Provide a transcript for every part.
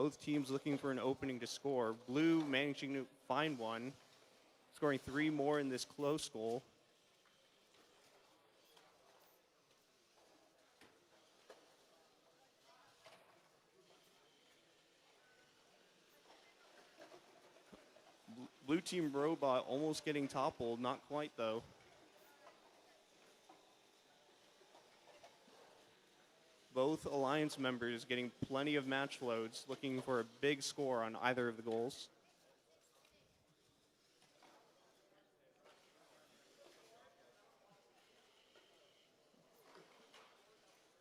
Both teams looking for an opening to score. Blue managing to find one, scoring 3 more in this close goal. Blue team robot almost getting toppled, not quite though. Both alliance members getting plenty of match loads, looking for a big score on either of the goals.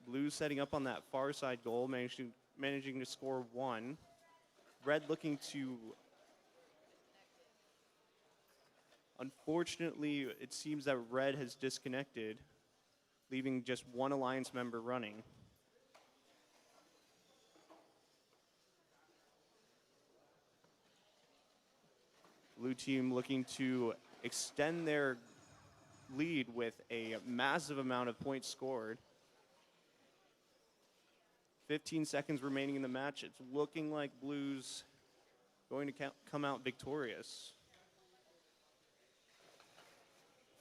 Blue setting up on that far side goal, managing to score 1. Red looking to... Unfortunately, it seems that Red has disconnected, leaving just one alliance member running. Blue team looking to extend their lead with a massive amount of points scored. 15 seconds remaining in the match. It's looking like Blue's going to come out victorious.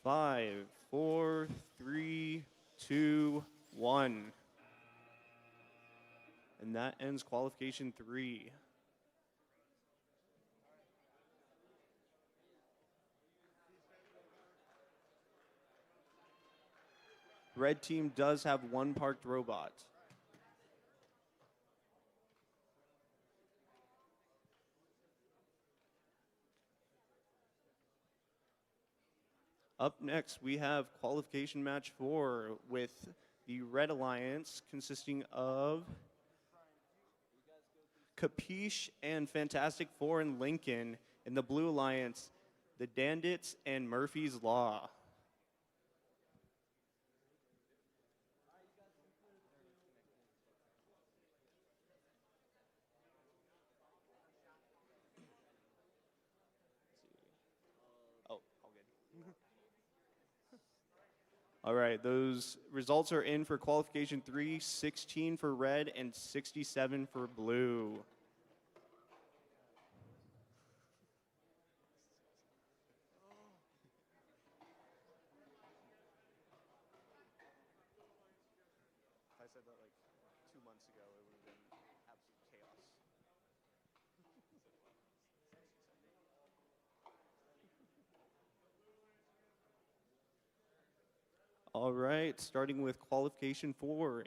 5, 4, 3, 2, 1. And that ends qualification 3. Red team does have 1 parked robot. Up next, we have qualification match 4 with the Red Alliance consisting of Capiche and Fantastic Four and Lincoln, and the Blue Alliance, the Dandits and Murphy's Law. All right, those results are in for qualification 3, 16 for Red and 67 for Blue. If I said that like 2 months ago, it would have been absolute chaos. All right, starting with qualification 4.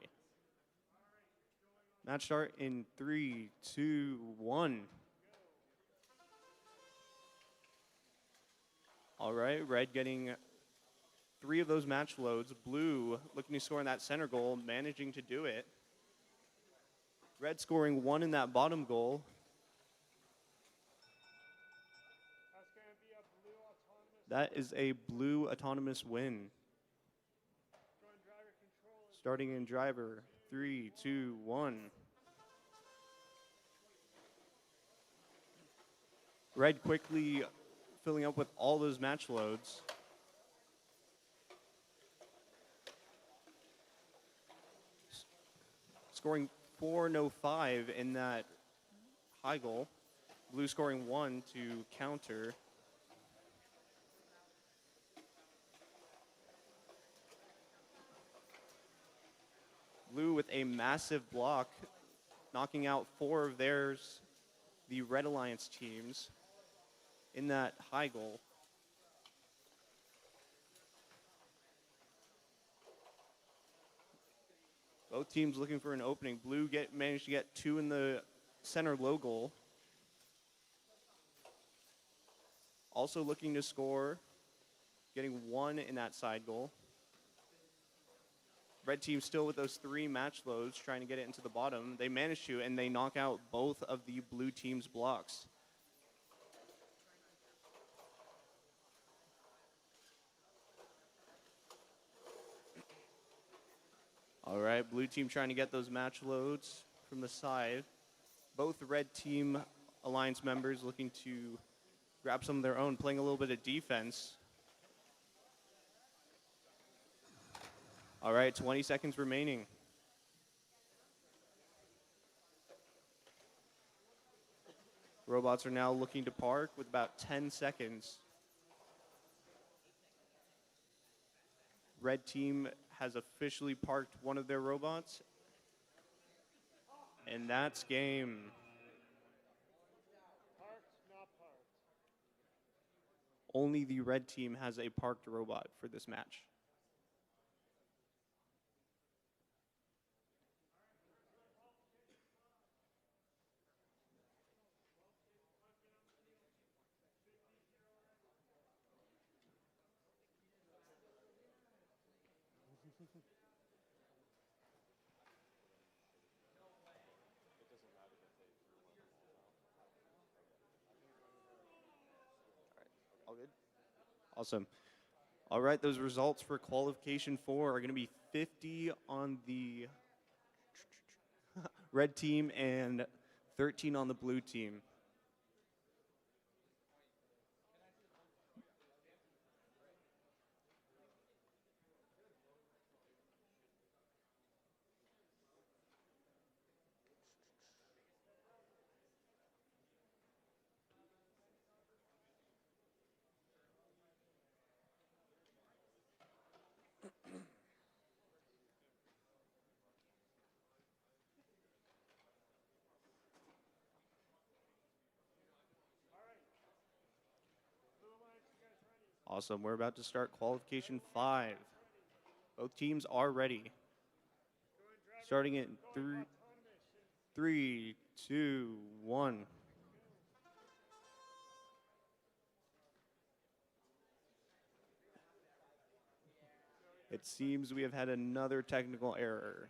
Match start in 3, 2, 1. All right, Red getting 3 of those match loads. Blue looking to score in that center goal, managing to do it. Red scoring 1 in that bottom goal. That is a Blue autonomous win. Starting in driver, 3, 2, 1. Red quickly filling up with all those match loads. Scoring 4, no 5 in that high goal. Blue scoring 1 to counter. Blue with a massive block, knocking out 4 of theirs, the Red Alliance teams, in that high goal. Both teams looking for an opening. Blue managed to get 2 in the center low goal. Also looking to score, getting 1 in that side goal. Red team still with those 3 match loads, trying to get it into the bottom. They manage to, and they knock out both of the blue team's blocks. All right, blue team trying to get those match loads from the side. Both red team alliance members looking to grab some of their own, playing a little bit of defense. All right, 20 seconds remaining. Robots are now looking to park with about 10 seconds. Red team has officially parked one of their robots. And that's game. Only the red team has a parked robot for this match. All good? Awesome. All right, those results for qualification 4 are going to be 50 on the red team and 13 on the blue team. Awesome. We're about to start qualification 5. Both teams are ready. Starting in 3, 2, 1. It seems we have had another technical error.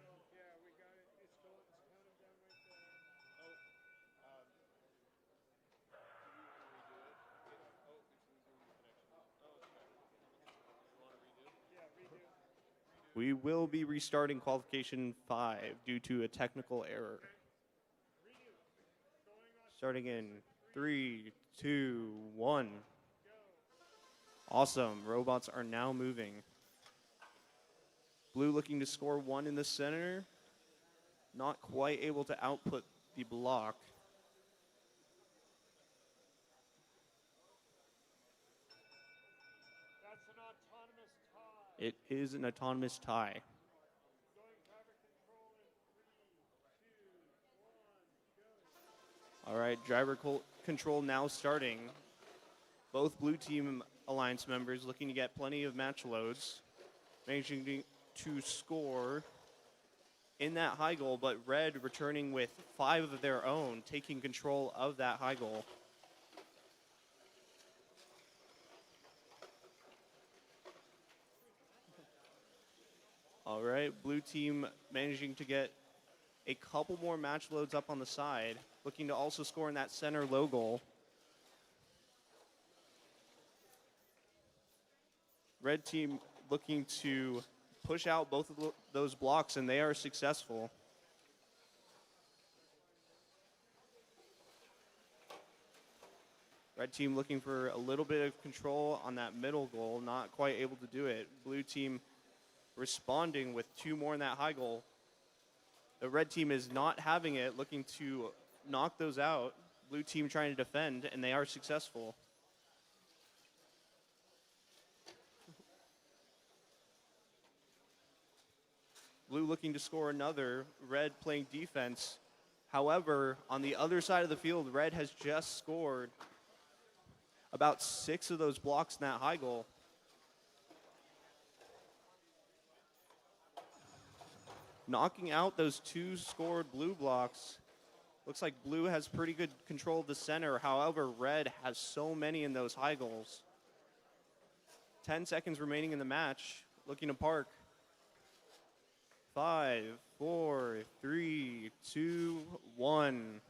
We will be restarting qualification 5 due to a technical error. Starting in 3, 2, 1. Awesome. Robots are now moving. Blue looking to score 1 in the center. Not quite able to output the block. That's an autonomous tie. It is an autonomous tie. Going driver control in 3, 2, 1, go. All right, driver control now starting. Both blue team alliance members looking to get plenty of match loads, managing to score in that high goal, but red returning with 5 of their own, taking control of that high goal. All right, blue team managing to get a couple more match loads up on the side, looking to also score in that center low goal. Red team looking to push out both of those blocks, and they are successful. Red team looking for a little bit of control on that middle goal, not quite able to do it. Blue team responding with 2 more in that high goal. The red team is not having it, looking to knock those out. Blue team trying to defend, and they are successful. Blue looking to score another, red playing defense. However, on the other side of the field, red has just scored about 6 of those blocks in that high goal. Knocking out those 2 scored blue blocks. Looks like blue has pretty good control of the center. However, red has so many in those high goals. 10 seconds remaining in the match. Looking to park. 5, 4, 3, 2, 1.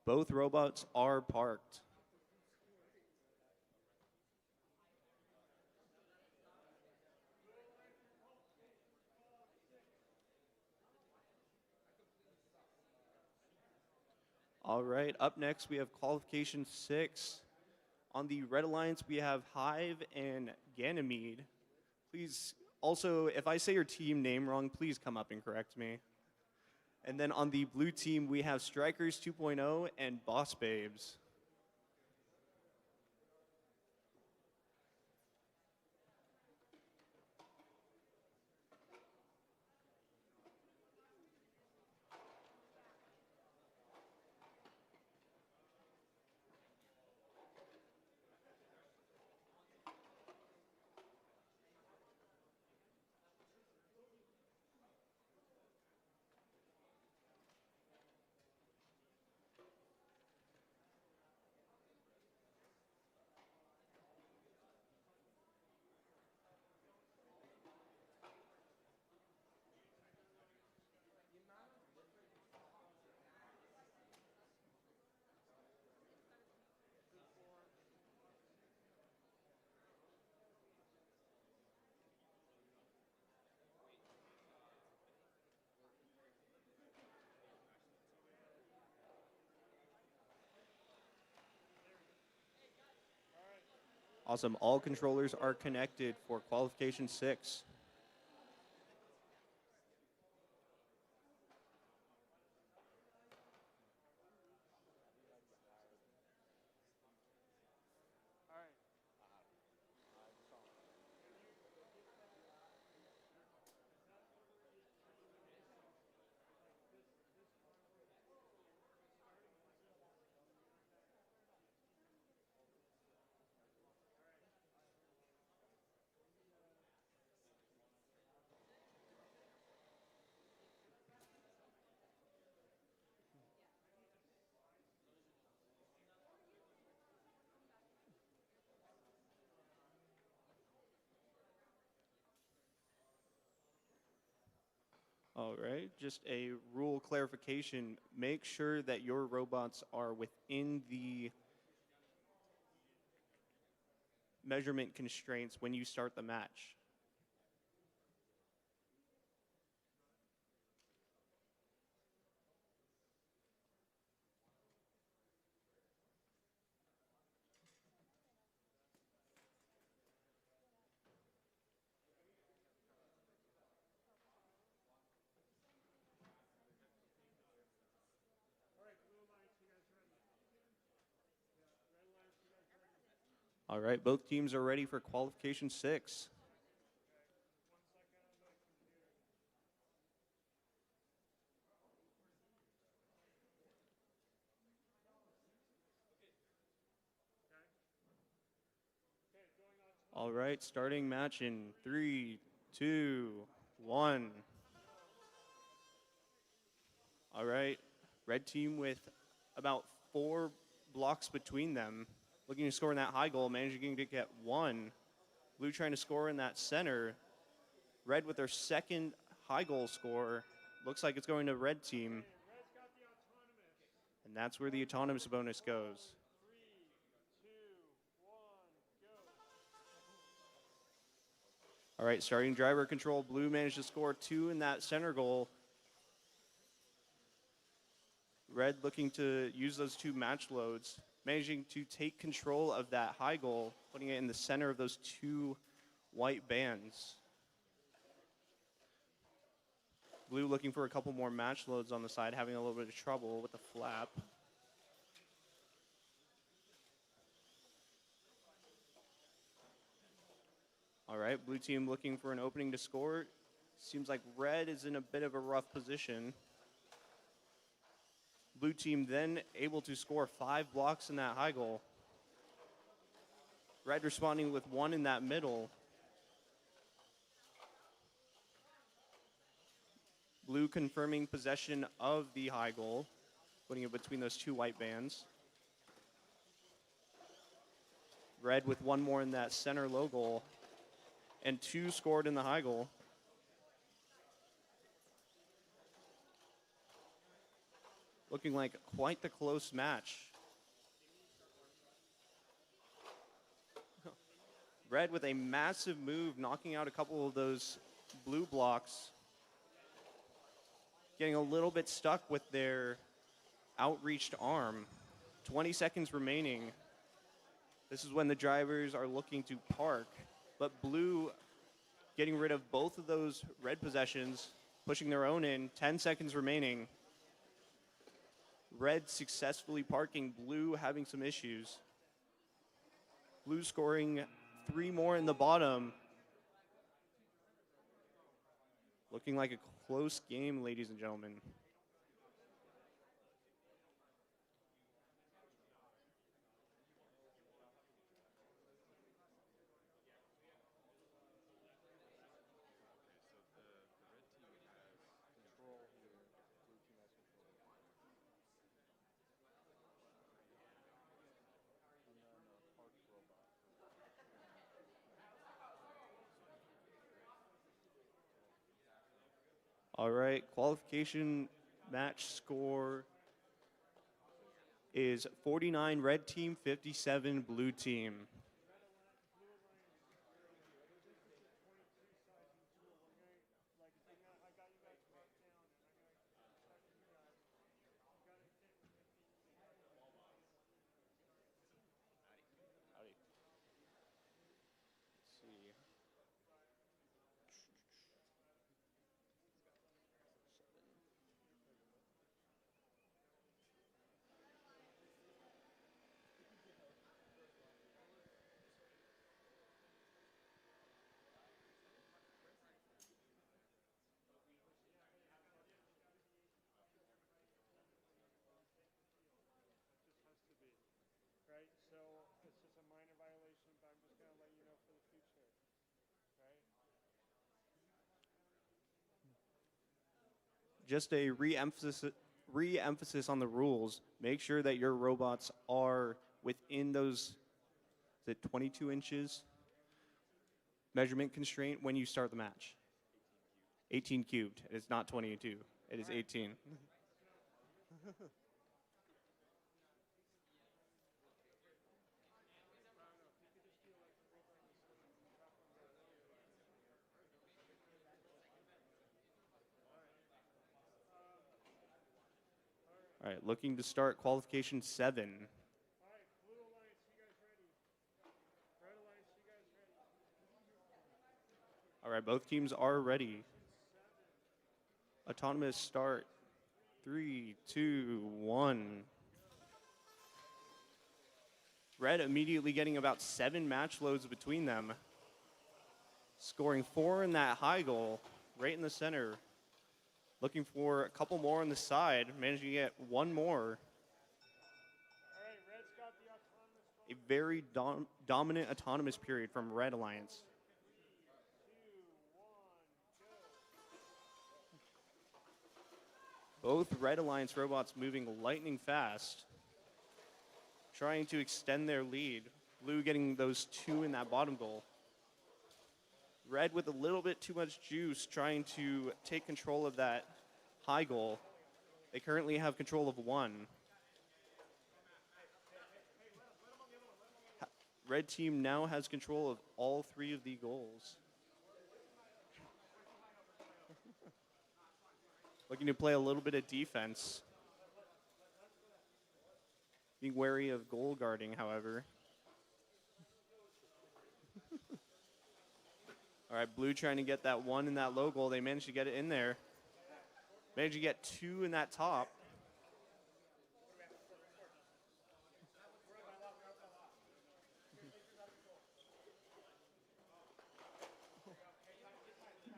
Both robots are parked. All right, up next we have qualification 6. On the Red Alliance, we have Hive and Ganymede. Please, also, if I say your team name wrong, please come up and correct me. And then on the blue team, we have Strikers 2.0 and Boss Babes. Awesome. All controllers are connected for qualification 6. All right. All right, just a rule clarification. Make sure that your robots are within the measurement constraints when you start the match. All right, blue alliance, you guys ready? Yeah, red alliance, you guys ready? All right, both teams are ready for qualification 6. Okay, 1 second on the computer. Okay. Okay, going on. All right, starting match in 3, 2, 1. All right, red team with about 4 blocks between them, looking to score in that high goal, managing to get 1. Blue trying to score in that center. Red with their second high goal score. Looks like it's going to red team, Okay, red's got the autonomous. and that's where the autonomous bonus goes. 3, 2, 1, go. All right, starting driver control. Blue managed to score 2 in that center goal. Red looking to use those 2 match loads, managing to take control of that high goal, putting it in the center of those 2 white bands. Blue looking for a couple more match loads on the side, having a little bit of trouble with the flap. All right, blue team looking for an opening to score. Seems like red is in a bit of a rough position. Blue team then able to score 5 blocks in that high goal. Red responding with 1 in that middle. Blue confirming possession of the high goal, putting it between those 2 white bands. Red with 1 more in that center low goal, and 2 scored in the high goal. Looking like quite the close match. Red with a massive move, knocking out a couple of those blue blocks. Getting a little bit stuck with their outreached arm. 20 seconds remaining. This is when the drivers are looking to park, but blue getting rid of both of those red possessions, pushing their own in. 10 seconds remaining. Red successfully parking. Blue having some issues. Blue scoring 3 more in the bottom. Looking like a close game, ladies and gentlemen. All right, qualification match score is 49 red team, 57 blue team. Right? So it's just a minor violation, but I'm just going to let you know for the future. Right? Just a re-emphasis on the rules. Make sure that your robots are within those, is it 22 inches measurement constraint when you start the match. 18 cubed. It's not 22. It is 18. All right, looking to start qualification 7. All right, Blue Alliance, you guys ready? Red Alliance, you guys ready? All right, both teams are ready. Autonomous start. 3, 2, 1. Red immediately getting about 7 match loads between them. Scoring 4 in that high goal, right in the center. Looking for a couple more on the side, managing to get 1 more. All right, Red's got the autonomous A very dominant autonomous period from Red Alliance. 2, 1, go. Both Red Alliance robots moving lightning fast, trying to extend their lead. Blue getting those 2 in that bottom goal. Red with a little bit too much juice, trying to take control of that high goal. They currently have control of 1. Red team now has control of all 3 of the goals. Looking to play a little bit of defense. Being wary of goal guarding, however. All right, Blue trying to get that 1 in that low goal. They managed to get it in there. Managed to get 2 in that top.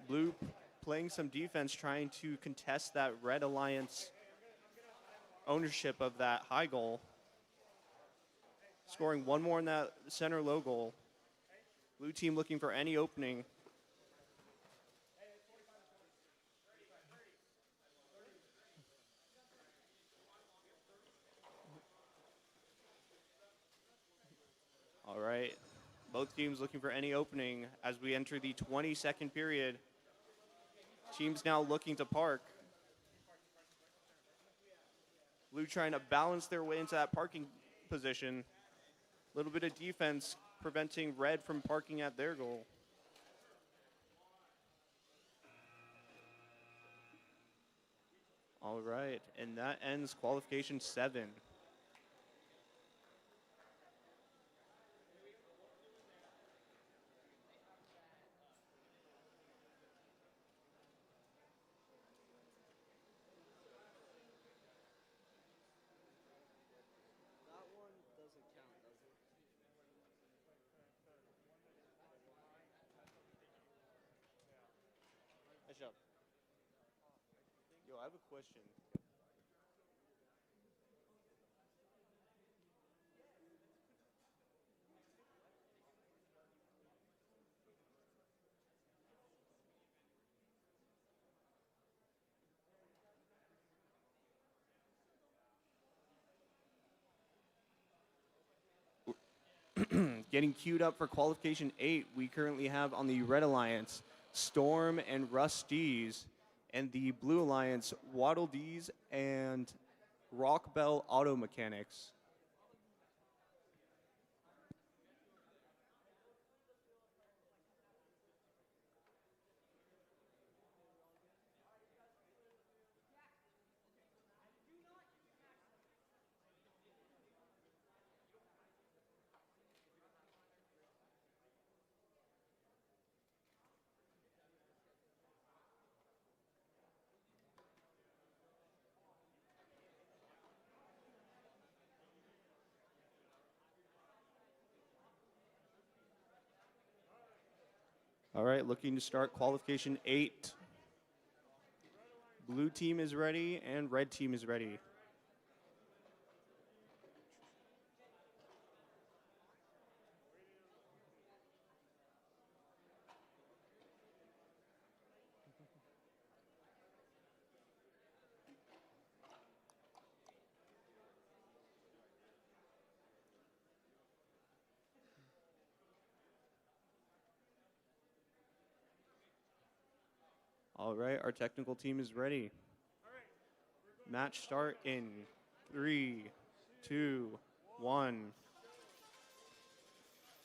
Blue playing some defense, trying to contest that Red Alliance ownership of that high goal. Scoring 1 more in that center low goal. Blue team looking for any opening. All right. Both teams looking for any opening as we enter the 22nd period. Teams now looking to park. Blue trying to balance their way into that parking position. A little bit of defense preventing Red from parking at their goal. All right, and that ends qualification 7. matchup. Yo, I have a question. Getting queued up for qualification 8, we currently have on the Red Alliance Storm and Rusties, and the Blue Alliance Waddle Dees and Rock Bell Auto Mechanics. All right, looking to start qualification 8. Blue team is ready and red team is ready. All right, our technical team is ready. Match start in 3, 2, 1.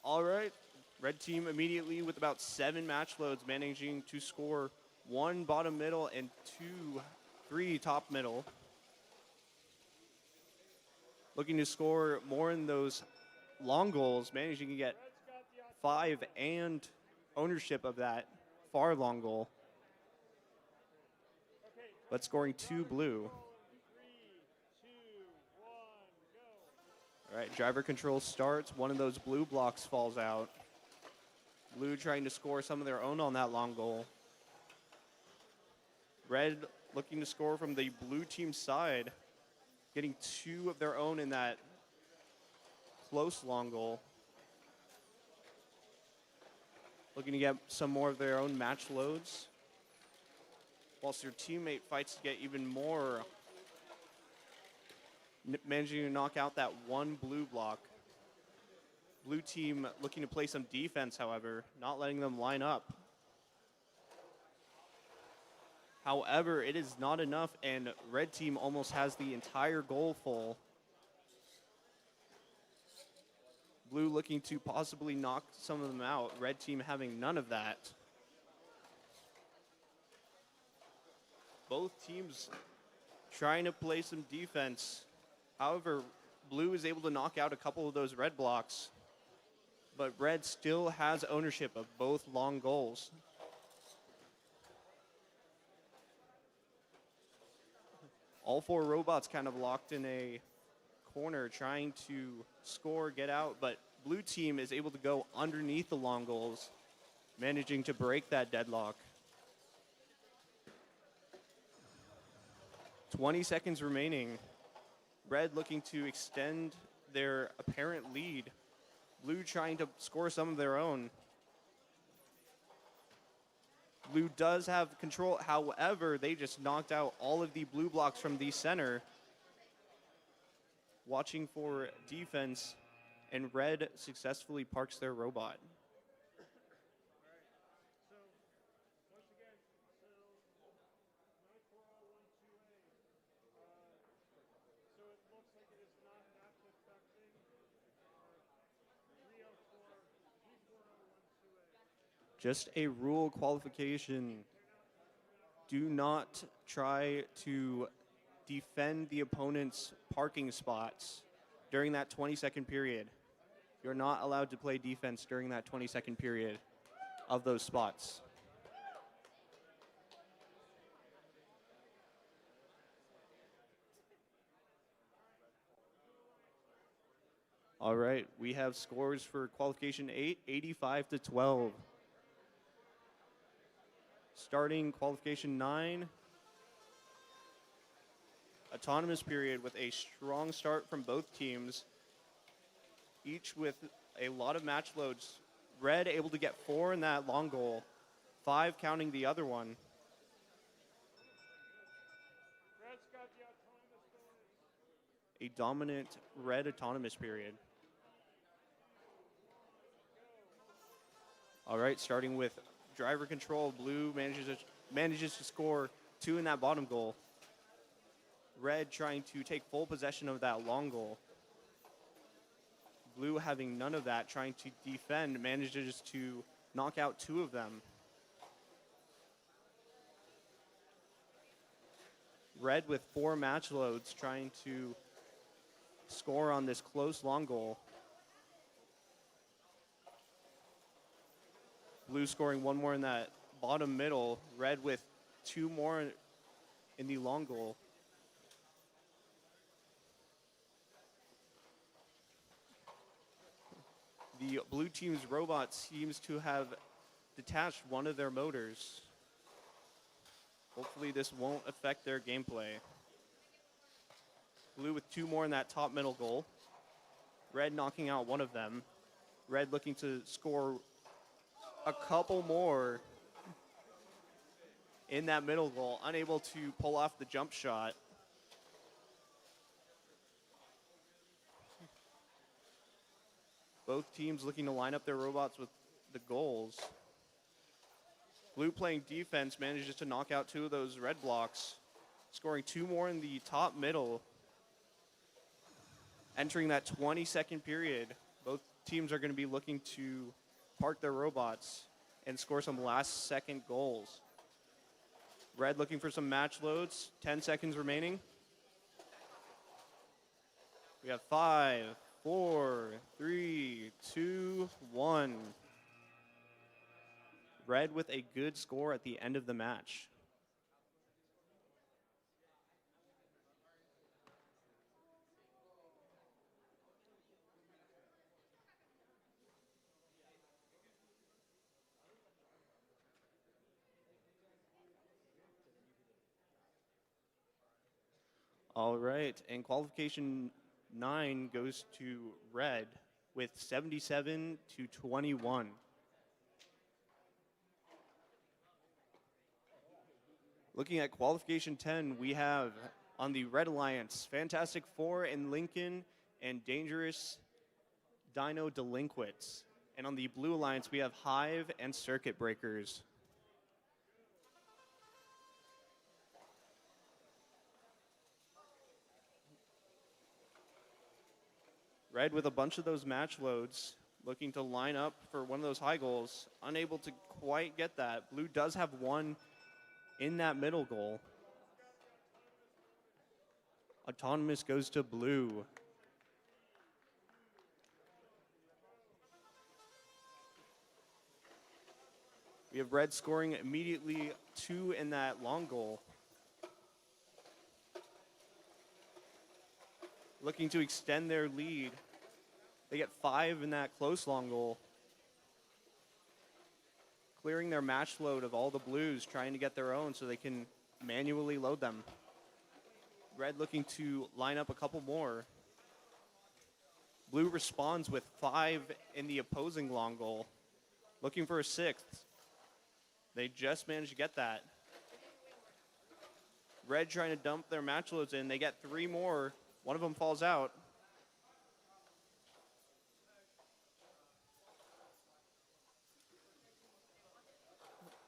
All right, red team immediately with about 7 match loads, managing to score 1 bottom middle and 3 top middle. Looking to score more in those long goals, managing to get 5 and ownership of that far long goal. But scoring 2 blue. All right, driver control starts. One of those blue blocks falls out. Blue trying to score some of their own on that long goal. Red looking to score from the blue team side, getting 2 of their own in that close long goal. Looking to get some more of their own match loads, whilst their teammate fights to get even more, managing to knock out that 1 blue block. Blue team looking to play some defense, however, not letting them line up. However, it is not enough, and red team almost has the entire goal full. Blue looking to possibly knock some of them out. Red team having none of that. Both teams trying to play some defense. However, blue is able to knock out a couple of those red blocks, but red still has ownership of both long goals. All 4 robots kind of locked in a corner trying to score, get out, but blue team is able to go underneath the long goals, managing to break that deadlock. 20 seconds remaining. Red looking to extend their apparent lead. Blue trying to score some of their own. Blue does have control. However, they just knocked out all of the blue blocks from the center. Watching for defense, and red successfully parks their robot. Just a rule qualification. Do not try to defend the opponent's parking spots during that 20-second period. You're not allowed to play defense during that 20-second period of those spots. All right, we have scores for qualification 8, 85-12. Starting qualification 9. Autonomous period with a strong start from both teams, each with a lot of match loads. Red able to get 4 in that long goal, 5 counting the other one. Red's got the autonomous going. A dominant red autonomous period. All right, starting with driver control, blue manages to score 2 in that bottom goal. Red trying to take full possession of that long goal. Blue having none of that, trying to defend, manages to knock out 2 of them. Red with 4 match loads, trying to score on this close long goal. Blue scoring 1 more in that bottom middle. Red with 2 more in the long goal. The blue team's robot seems to have detached one of their motors. Hopefully this won't affect their gameplay. Blue with 2 more in that top middle goal. Red knocking out 1 of them. Red looking to score a couple more in that middle goal. Unable to pull off the jump shot. Both teams looking to line up their robots with the goals. Blue playing defense manages to knock out 2 of those red blocks, scoring 2 more in the top middle. Entering that 20-second period, both teams are going to be looking to park their robots and score some last-second goals. Red looking for some match loads, 10 seconds remaining. We have 5, 4, 3, 2, 1. Red with a good score at the end of the match. All right, and qualification 9 goes to red with 77 to 21. Looking at qualification 10, we have on the Red Alliance, Fantastic Four in Lincoln and Dangerous Dino Delinquents. And on the Blue Alliance, we have Hive and Circuit Breakers. Red with a bunch of those match loads, looking to line up for one of those high goals. Unable to quite get that. Blue does have 1 in that middle goal. Autonomous goes to blue. We have red scoring immediately 2 in that long goal. Looking to extend their lead. They get 5 in that close long goal. Clearing their match load of all the blues, trying to get their own so they can manually load them. Red looking to line up a couple more. Blue responds with 5 in the opposing long goal. Looking for a 6th. They just managed to get that. Red trying to dump their match loads in. They get 3 more. One of them falls out.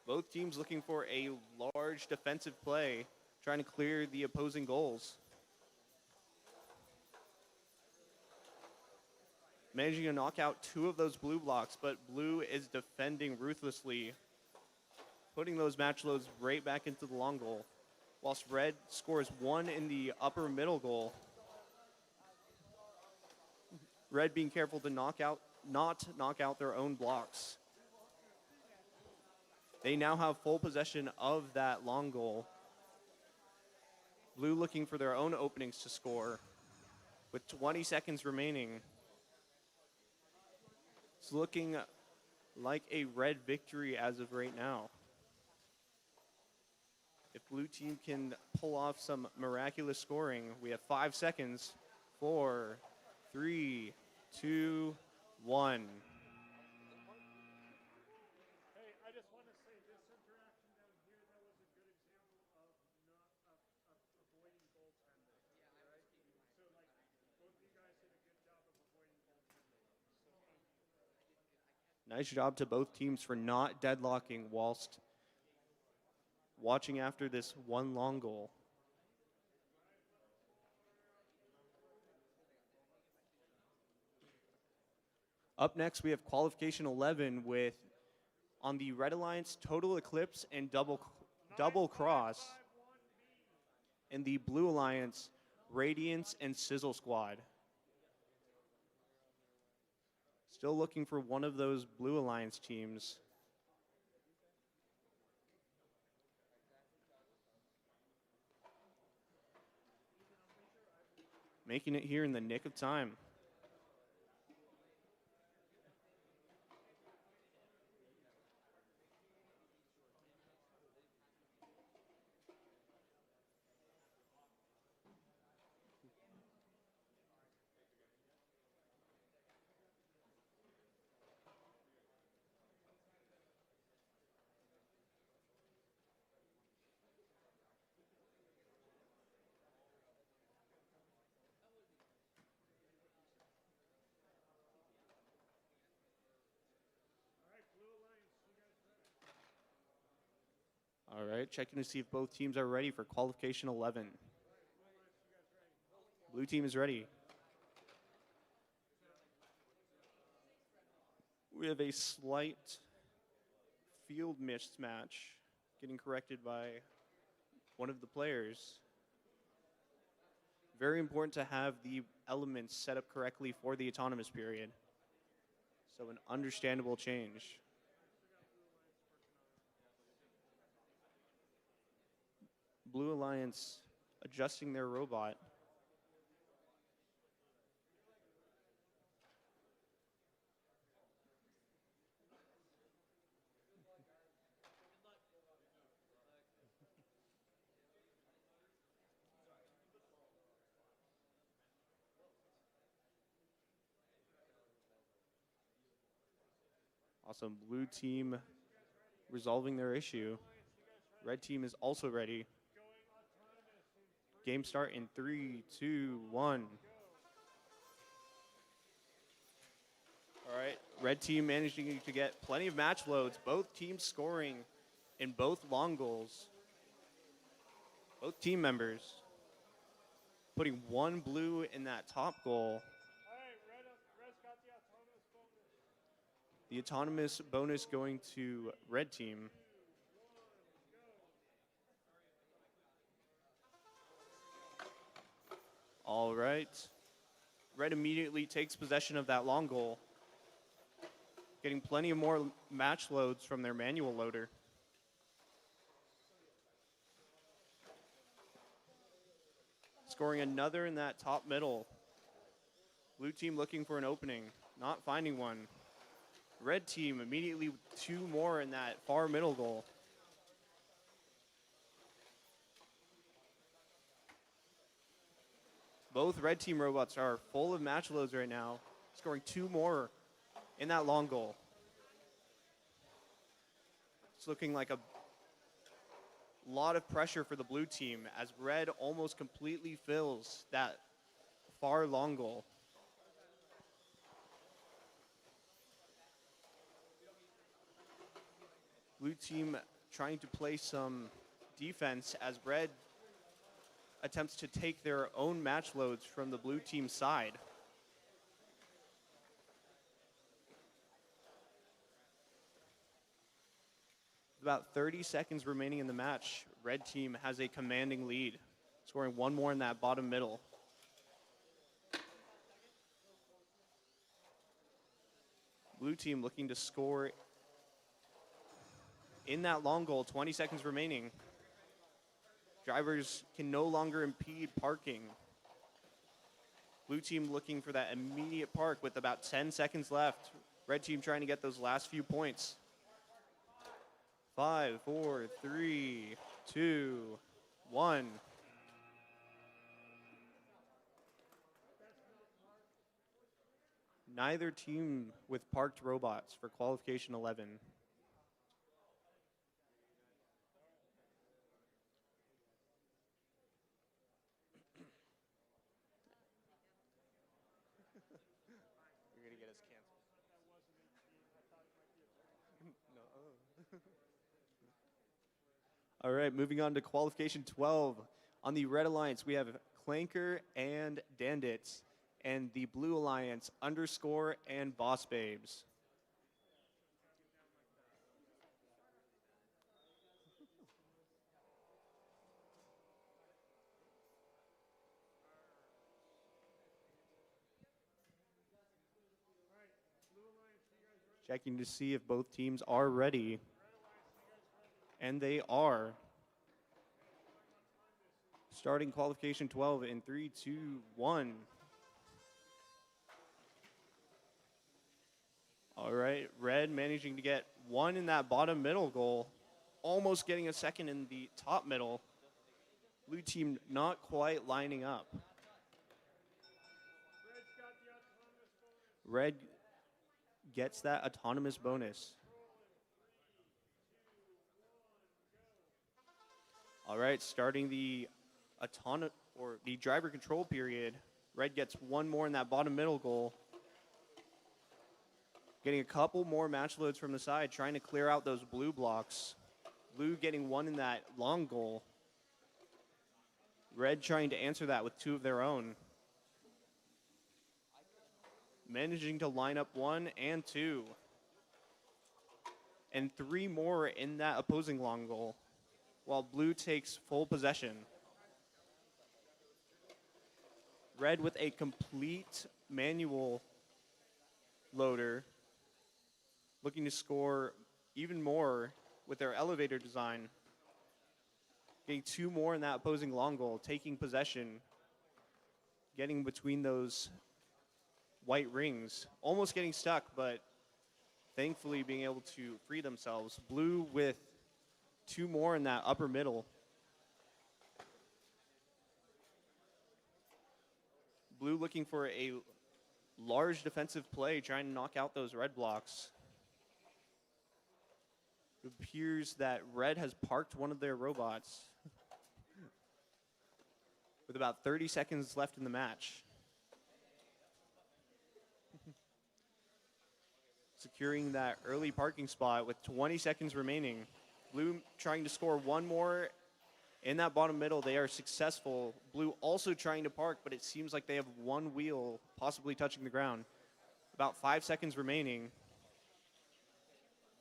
Both teams looking for a large defensive play, trying to clear the opposing goals. Managing to knock out 2 of those blue blocks, but blue is defending ruthlessly, putting those match loads right back into the long goal, whilst red scores 1 in the upper middle goal. Red being careful to not knock out their own blocks. They now have full possession of that long goal. Blue looking for their own openings to score with 20 seconds remaining. It's looking like a red victory as of right now. If blue team can pull off some miraculous scoring, we have 5 seconds. 4, 3, 2, 1. Hey, I just want to say this interaction down here, that was a good example of avoiding goaltending, right? So, like, both of you guys did a good job of avoiding goaltending. So, thank you. Nice job to both teams for not deadlocking whilst watching after this one long goal. Up next, we have qualification 11 with, on the Red Alliance, Total Eclipse and Double Cross. In the Blue Alliance, Radiance and Sizzle Squad. Still looking for one of those Blue Alliance teams. Making it here in the nick of time. All right, checking to see if both teams are ready for qualification 11. Blue team is ready. We have a slight field mismatch getting corrected by one of the players. Very important to have the elements set up correctly for the autonomous period. So an understandable change. Blue Alliance adjusting their robot. Awesome. Blue team resolving their issue. Red team is also ready. Game start in 3, 2, 1. All right, red team managing to get plenty of match loads. Both teams scoring in both long goals. Both team members putting one blue in that top goal. All right, Red's got the autonomous bonus. The autonomous bonus going to red team. All right. Red immediately takes possession of that long goal, getting plenty of more match loads from their manual loader. Scoring another in that top middle. Blue team looking for an opening, not finding one. Red team immediately with two more in that far middle goal. Both red team robots are full of match loads right now, scoring two more in that long goal. It's looking like a lot of pressure for the blue team as red almost completely fills that far long goal. Blue team trying to play some defense as red attempts to take their own match loads from the blue team side. About 30 seconds remaining in the match. Red team has a commanding lead, scoring one more in that bottom middle. Blue team looking to score in that long goal, 20 seconds remaining. Drivers can no longer impede parking. Blue team looking for that immediate park with about 10 seconds left. Red team trying to get those last few points. 5, 4, 3, 2, 1. Neither team with parked robots for qualification 11. You're going to get us canceled. No. All right, moving on to qualification 12. On the Red Alliance, we have Clanker and Dandits. And the Blue Alliance, Underscore and Boss Babes. Checking to see if both teams are ready. And they are. Starting qualification 12 in 3, 2, 1. All right, Red managing to get one in that bottom middle goal. Almost getting a second in the top middle. Blue team not quite lining up. Red gets that autonomous bonus. All right, starting the driver control period. Red gets one more in that bottom middle goal. Getting a couple more match loads from the side, trying to clear out those blue blocks. Blue getting one in that long goal. Red trying to answer that with two of their own. Managing to line up 1 and 2. And 3 more in that opposing long goal, while Blue takes full possession. Red with a complete manual loader, looking to score even more with their elevator design. Getting 2 more in that opposing long goal, taking possession, getting between those white rings, almost getting stuck, but thankfully being able to free themselves. Blue with 2 more in that upper middle. Blue looking for a large defensive play, trying to knock out those red blocks. It appears that Red has parked one of their robots with about 30 seconds left in the match. Securing that early parking spot with 20 seconds remaining. Blue trying to score 1 more in that bottom middle. They are successful. Blue also trying to park, but it seems like they have 1 wheel possibly touching the ground. About 5 seconds remaining.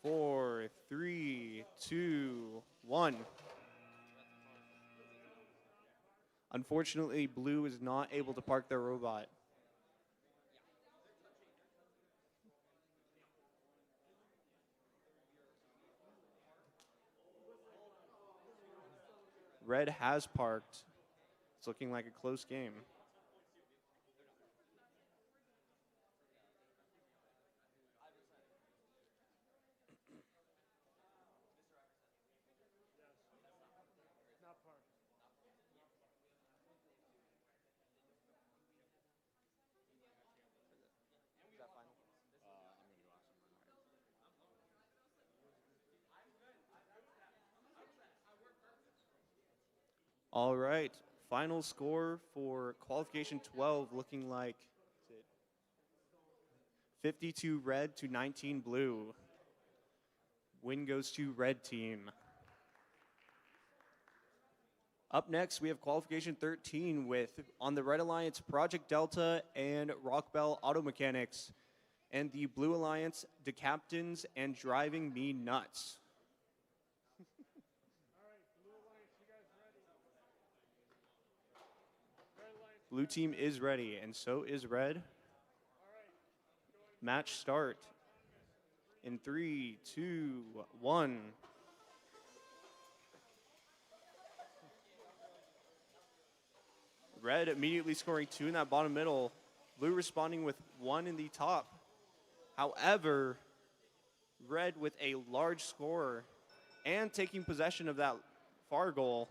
4, 3, 2, 1. Unfortunately, Blue is not able to park their robot. Red has parked. It's looking like a close game. All right, final score for qualification 12 looking like 52 Red to 19 Blue. Win goes to Red team. Up next, we have qualification 13 with, on the Red Alliance, Project Delta and Rockbell Auto Mechanics, and the Blue Alliance, the Captains and Driving Me Nuts. Blue team is ready, and so is Red. Match start in 3, 2, 1. Red immediately scoring 2 in that bottom middle. Blue responding with 1 in the top. However, Red with a large score and taking possession of that far goal.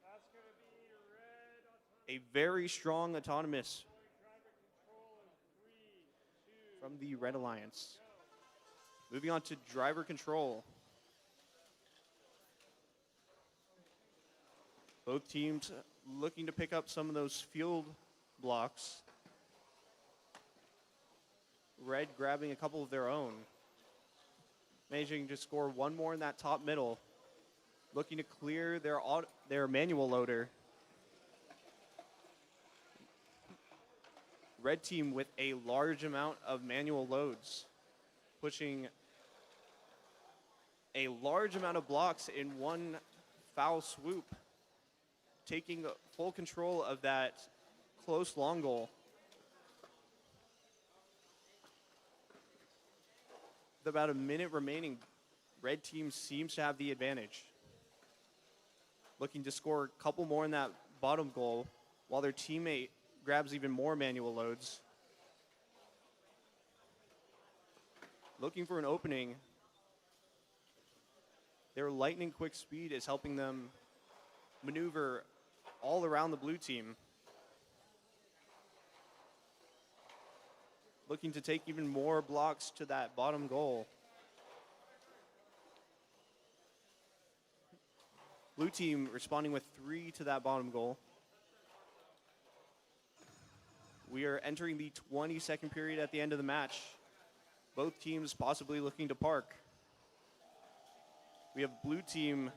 That's going to be red autonomous A very strong autonomous driver control in 3, 2, from the Red Alliance. Moving on to driver control. Both teams looking to pick up some of those field blocks. Red grabbing a couple of their own. Managing to score one more in that top middle. Looking to clear their manual loader. Red team with a large amount of manual loads. Pushing a large amount of blocks in one foul swoop. Taking full control of that close long goal. With about a minute remaining, red team seems to have the advantage. Looking to score a couple more in that bottom goal while their teammate grabs even more manual loads. Looking for an opening. Their lightning quick speed is helping them maneuver all around the blue team. Looking to take even more blocks to that bottom goal. Blue team responding with 3 to that bottom goal. We are entering the 22nd period at the end of the match. Both teams possibly looking to park. We have blue team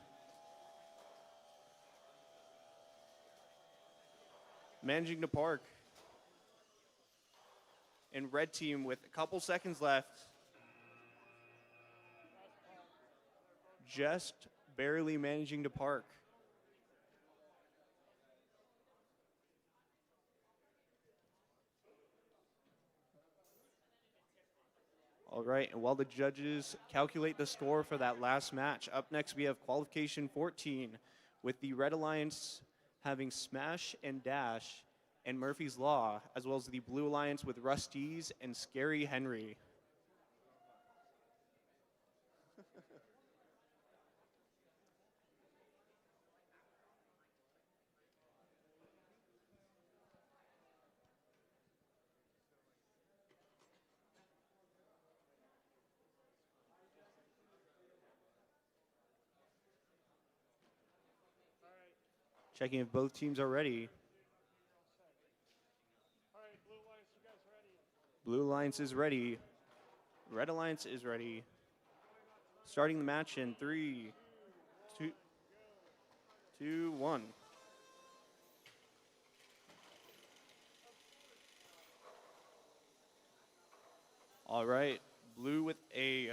managing to park. And red team with a couple seconds left. Just barely managing to park. All right, and while the judges calculate the score for that last match, up next we have qualification 14 with the Red Alliance having Smash and Dash and Murphy's Law, as well as the Blue Alliance with Rusty's and Scary Henry. Checking if both teams are ready. All right, Blue Alliance, you guys ready? Blue Alliance is ready. Red Alliance is ready. Starting the match in 3, 2, 1. All right, blue with a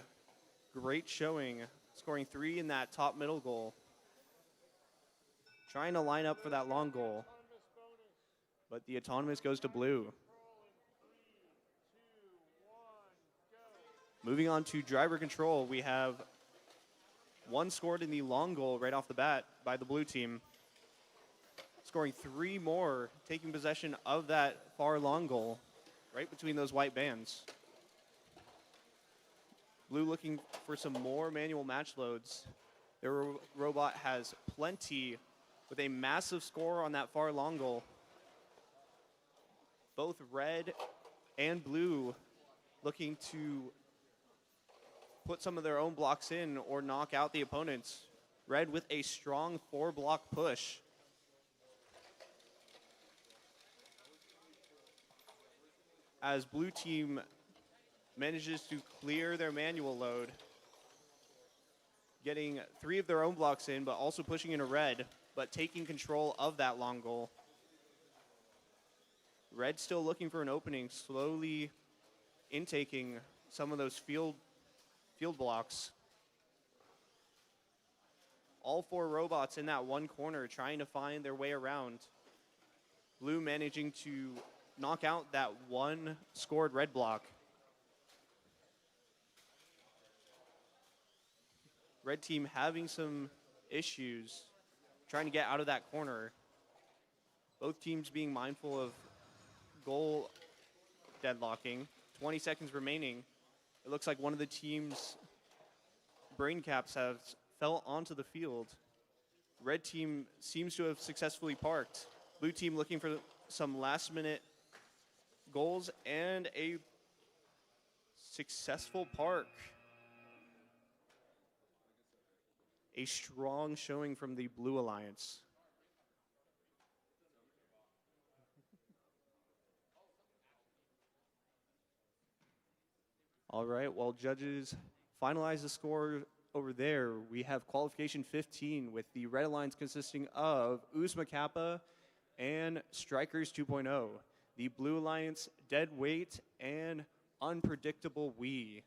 great showing, scoring 3 in that top middle goal. Trying to line up for that long goal, Autonomous bonus. but the autonomous goes to blue. Control in 3, 2, 1, go. Moving on to driver control, we have 1 scored in the long goal right off the bat by the blue team. Scoring 3 more, taking possession of that far long goal, right between those white bands. Blue looking for some more manual match loads. Their robot has plenty with a massive score on that far long goal. Both red and blue looking to put some of their own blocks in or knock out the opponents. Red with a strong 4-block push. As blue team manages to clear their manual load, getting 3 of their own blocks in, but also pushing in a red, but taking control of that long goal. Red still looking for an opening, slowly intaking some of those field blocks. All 4 robots in that one corner trying to find their way around. Blue managing to knock out that 1 scored red block. Red team having some issues trying to get out of that corner. Both teams being mindful of goal deadlocking. 20 seconds remaining. It looks like one of the team's brain caps has fell onto the field. Red team seems to have successfully parked. Blue team looking for some last-minute goals and a successful park. A strong showing from the Blue Alliance. All right, while judges finalize the score over there, we have qualification 15 with the Red Alliance consisting of Uzma Kappa and Strikers 2.0. The Blue Alliance, Dead Weight, and Unpredictable Wii.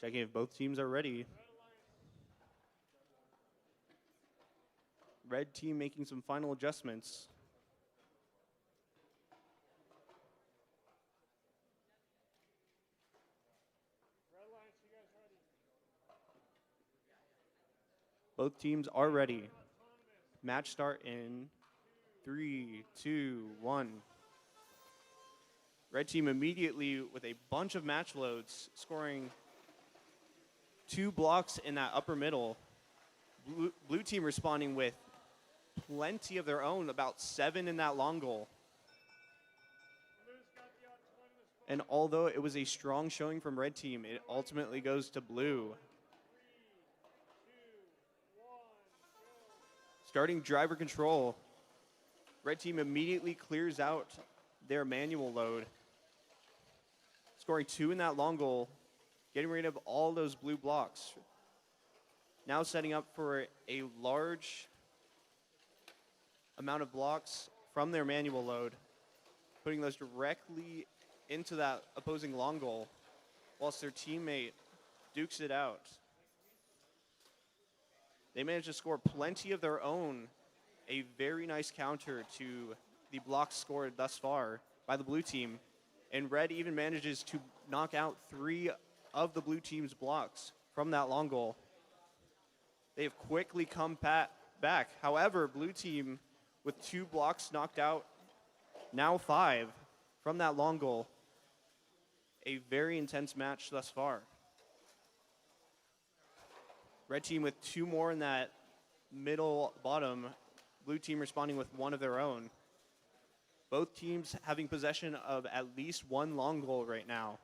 Checking if both teams are ready. Red team making some final adjustments. Both teams are ready. Match start in 3, 2, 1. Red team immediately with a bunch of match loads, scoring 2 blocks in that upper middle. Blue team responding with plenty of their own, about 7 in that long goal. And although it was a strong showing from red team, it ultimately goes to blue. Starting driver control, red team immediately clears out their manual load, scoring 2 in that long goal, getting rid of all those blue blocks. Now setting up for a large amount of blocks from their manual load, putting those directly into that opposing long goal, whilst their teammate dukes it out. They managed to score plenty of their own, a very nice counter to the blocks scored thus far by the blue team. And red even manages to knock out 3 of the blue team's blocks from that long goal. They have quickly come back. However, blue team with 2 blocks knocked out, now 5 from that long goal. A very intense match thus far. Red team with 2 more in that middle bottom. Blue team responding with 1 of their own. Both teams having possession of at least 1 long goal right now.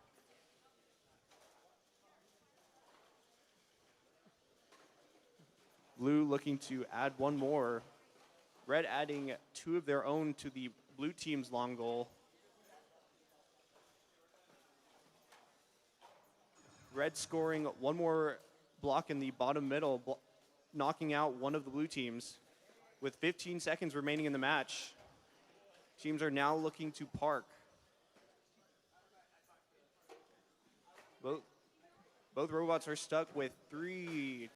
Blue looking to add 1 more. Red adding 2 of their own to the blue team's long goal. Red scoring 1 more block in the bottom middle, knocking out 1 of the blue teams. With 15 seconds remaining in the match, teams are now looking to park. Both robots are stuck with 3,